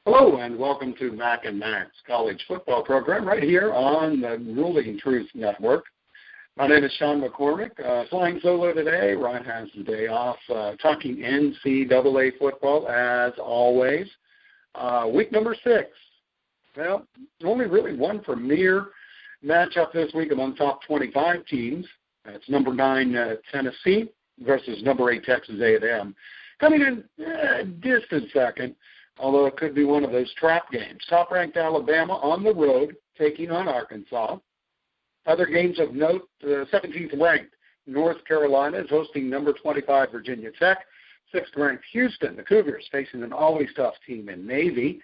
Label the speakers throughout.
Speaker 1: Hello and welcome to Mac&Mac College football program right here on the Ruling Truth Network. My name is Sean McCormick. Flying solo today. Ryne has the day off. Talking NCAA football as always. Week number 6. Well, only really one premier matchup this week among top 25 teams. It's number 9 Tennessee versus number 8 Texas A&M. Coming in distant second, although it could be one of those trap games. Top-ranked Alabama on the road, taking on Arkansas. Other games of note, 17th ranked North Carolina is hosting number 25 Virginia Tech. 6th ranked Houston, the Cougars, facing an always tough team in Navy.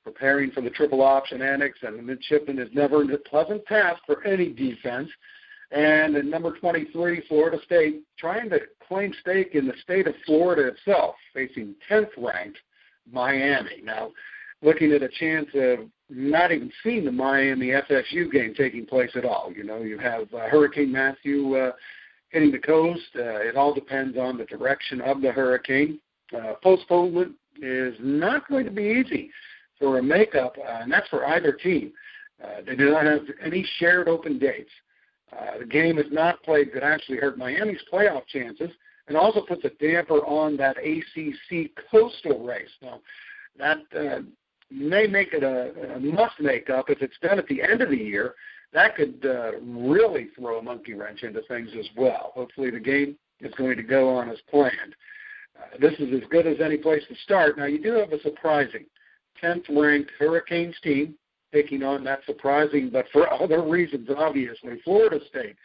Speaker 1: Preparing for the triple option annex, and the midshipman is never a pleasant task for any defense. And at number 23, Florida State, trying to claim stake in the state of Florida itself, facing 10th ranked Miami. Now, looking at a chance of not even seeing the Miami FSU game taking place at all. You know, you have Hurricane Matthew hitting the coast. It all depends on the direction of the hurricane. Postponement is not going to be easy for a makeup, and that's for either team. They do not have any shared open dates. The game is not played could actually hurt Miami's playoff chances, and also puts a damper on that ACC coastal race. Now, that may make it a must-make-up if it's done at the end of the year. That could really throw a monkey wrench into things as well. Hopefully the game is going to go on as planned. This is as good as any place to start. Now, you do have a surprising 10th-ranked Hurricanes team taking on that surprising, but for other reasons, obviously, Florida State.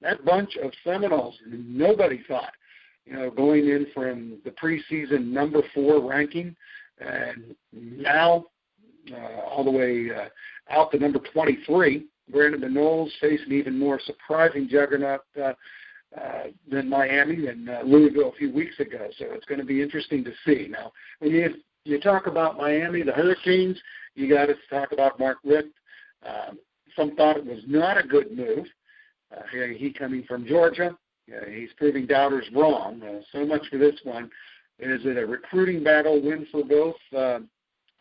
Speaker 1: That bunch of Seminoles, nobody thought, you know, going in from the preseason number 4 ranking, and now all the way out to number 23. Granted, the Noles face an even more surprising juggernaut than Miami and Louisville a few weeks ago, so it's going to be interesting to see. Now, when you talk about Miami, the Hurricanes, you got to talk about Mark Richt. Some thought it was not a good move. He coming from Georgia. He's proving doubters wrong. So much for this one. Is it a recruiting battle win for both?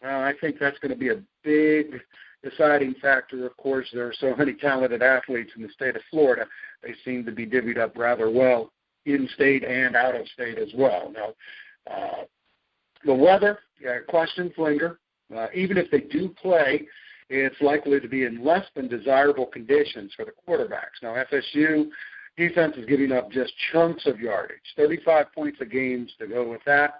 Speaker 1: I think that's going to be a big deciding factor. Of course, there are so many talented athletes in the state of Florida. They seem to be divvied up rather well in-state and out-of-state as well. Now, the weather, questions linger. Even if they do play, it's likely to be in less than desirable conditions for the quarterbacks. Now, FSU defense is giving up just chunks of yardage, 35 points a game to go with that.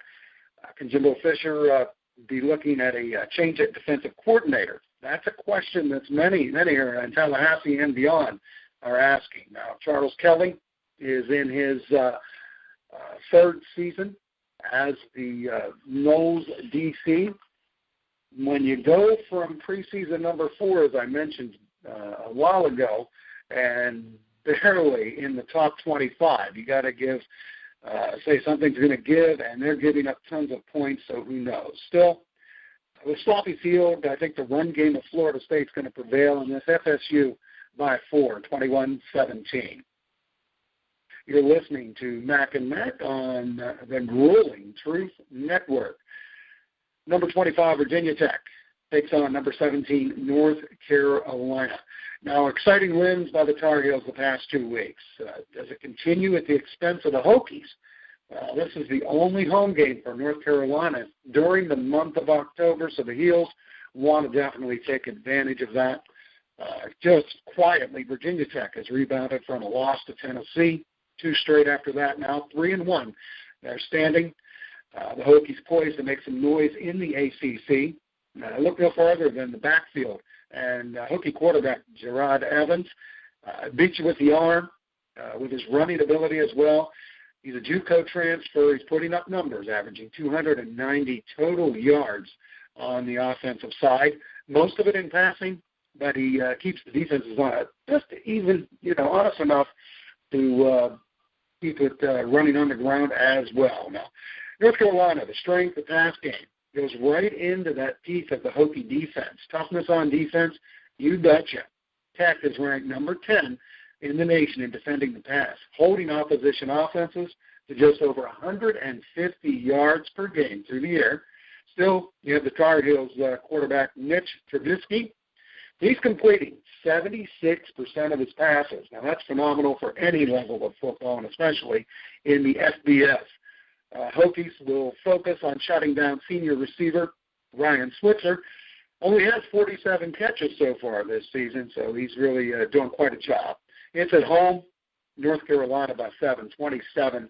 Speaker 1: Can Jimbo Fisher be looking at a change at defensive coordinator? That's a question that's many here in Tallahassee and beyond are asking. Now, Charles Kelly is in his 3rd season as the Noles DC. When you go from preseason number 4, as I mentioned a while ago, and barely in the top 25, you got to say something's going to give, and they're giving up tons of points, so who knows. Still, with sloppy field, I think the run game of Florida State's going to prevail in this. FSU by 4, 21-17. You're listening to Mac&Mac on the Ruling Truth Network. Number 25, Virginia Tech, takes on number 17, North Carolina. Now, exciting wins by the Tar Heels the past 2 weeks. Does it continue at the expense of the Hokies? This is the only home game for North Carolina during the month of October, so the Heels want to definitely take advantage of that. Just quietly, Virginia Tech has rebounded from a loss to Tennessee, 2 straight after that, now 3-1. They're standing. The Hokies poised to make some noise in the ACC. Look no farther than the backfield. And Hokie quarterback Gerard Evans beats you with the arm, with his running ability as well. He's a JUCO transfer. He's putting up numbers, averaging 290 total yards on the offensive side. Most of it in passing, but he keeps the defenses on it just even, honest enough to keep it running on the ground as well. Now, North Carolina, the strength, the pass game, goes right into that teeth of the Hokie defense. Toughness on defense, you betcha. Tech is ranked number 10 in the nation in defending the pass, holding opposition offenses to just over 150 yards per game through the air. Still, you have the Tar Heels quarterback Mitch Trubisky. He's completing 76% of his passes. Now, that's phenomenal for any level of football, and especially in the FBS. Hokies will focus on shutting down senior receiver Ryan Switzer. Only has 47 catches so far this season, so he's really doing quite a job. It's at home, North Carolina by 7, 27-20.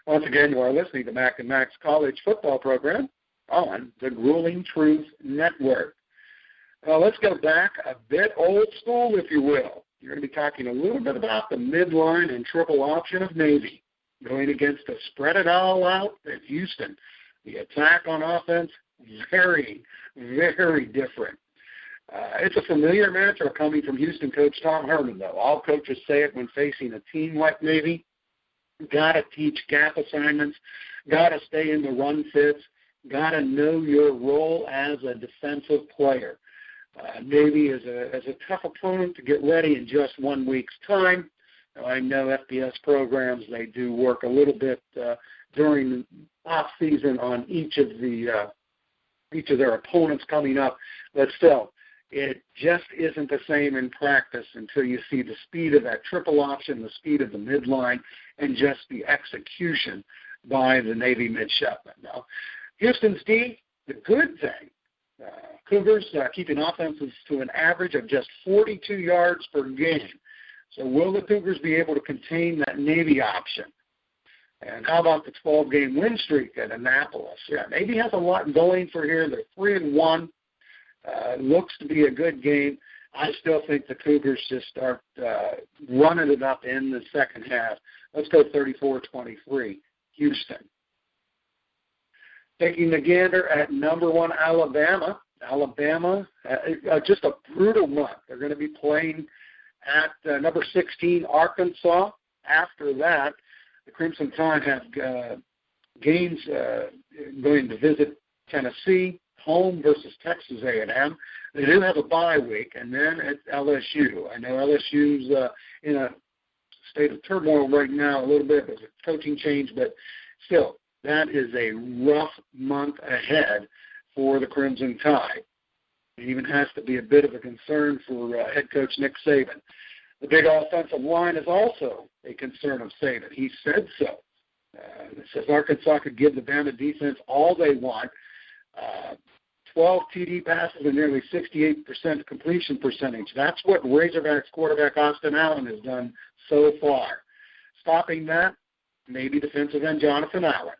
Speaker 1: Once again, you are listening to Mac&Mac College football program on the Grueling Truth Network. Let's go back a bit old school, if you will. You're going to be talking a little bit about the midline and triple option of Navy going against a spread it all out at Houston. The attack on offense, very, very different. It's a familiar matchup coming from Houston coach Tom Herman, though. All coaches say it when facing a team like Navy. Got to teach gap assignments, got to stay in the run fits, got to know your role as a defensive player. Navy is a tough opponent to get ready in just 1 week's time. Now, I know FBS programs, they do work a little bit during the off season on each of their opponents coming up, but still, it just isn't the same in practice until you see the speed of that triple option, the speed of the midline, and just the execution by the Navy midshipmen. Now, Houston's D, the good thing, Cougars keeping offenses to an average of just 42 yards per game. So will the Cougars be able to contain that Navy option? And how about the 12-game win streak at Annapolis? Yeah, Navy has a lot going for here. They're 3-1. Looks to be a good game. I still think the Cougars just start running it up in the second half. Let's go 34-23, Houston. Taking the gander at number 1, Alabama. Alabama, just a brutal month. They're going to be playing at number 16, Arkansas. After that, the Crimson Tide have games going to visit Tennessee, home versus Texas A&M. They do have a bye week, and then at LSU. I know LSU's in a state of turmoil right now a little bit. There's a coaching change, but still, that is a rough month ahead for the Crimson Tide. It even has to be a bit of a concern for head coach Nick Saban. The big offensive line is also a concern of Saban. He said so. It says Arkansas could give the Bama defense all they want. 12 TD passes and nearly 68% completion percentage. That's what Razorbacks quarterback Austin Allen has done so far. Stopping that, maybe defensive end Jonathan Allen.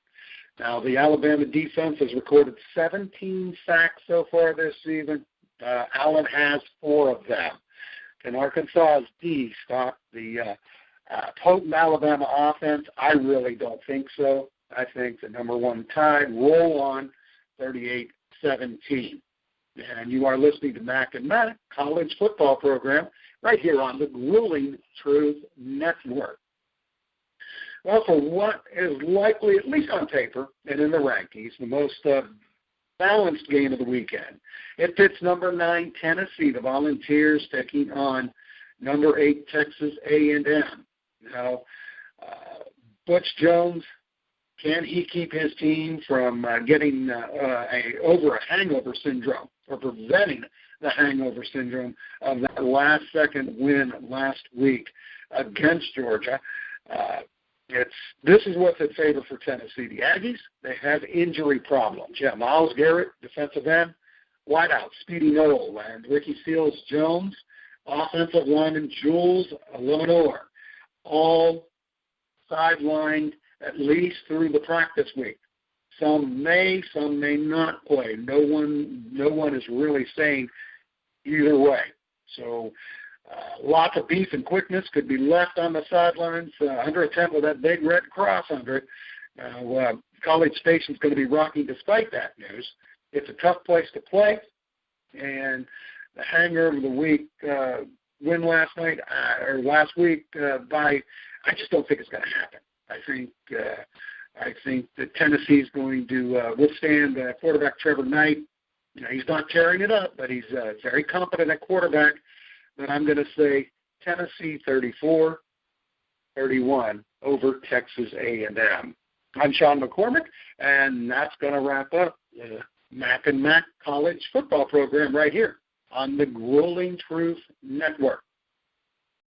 Speaker 1: Now, the Alabama defense has recorded 17 sacks so far this season. Allen has 4 of them. Can Arkansas's D stop the potent Alabama offense? I really don't think so. I think the number 1 Tide roll on 38-17. And you are listening to Mac&Mac College football program right here on the Grueling Truth Network. Well, for what is likely, at least on paper and in the rankings, the most balanced game of the weekend, it pits number 9 Tennessee, the Volunteers, taking on number 8 Texas A&M. Now, Butch Jones, can he keep his team from getting over a hangover syndrome or preventing the hangover syndrome of that last-second win last week against Georgia? This is what's at favor for Tennessee. The Aggies, they have injury problems. Yeah, Myles Garrett, defensive end, wideout, Speedy Noel, and Ricky Seals-Jones, offensive lineman Jules Lemonor, all sidelined at least through the practice week. Some may not play. No one is really saying either way. So lots of beef and quickness could be left on the sidelines under a tent with that big red cross under it. College Station's going to be rocking despite that news. It's a tough place to play, and the hangover of the week win last week I just don't think it's going to happen. I think that Tennessee's going to withstand quarterback Trevor Knight. You know, he's not tearing it up, but he's very competent at quarterback. But I'm going to say Tennessee 34-31 over Texas A&M. I'm Sean McCormick, and that's going to wrap up the Mac&Mac College football program right here on the Grueling Truth Network.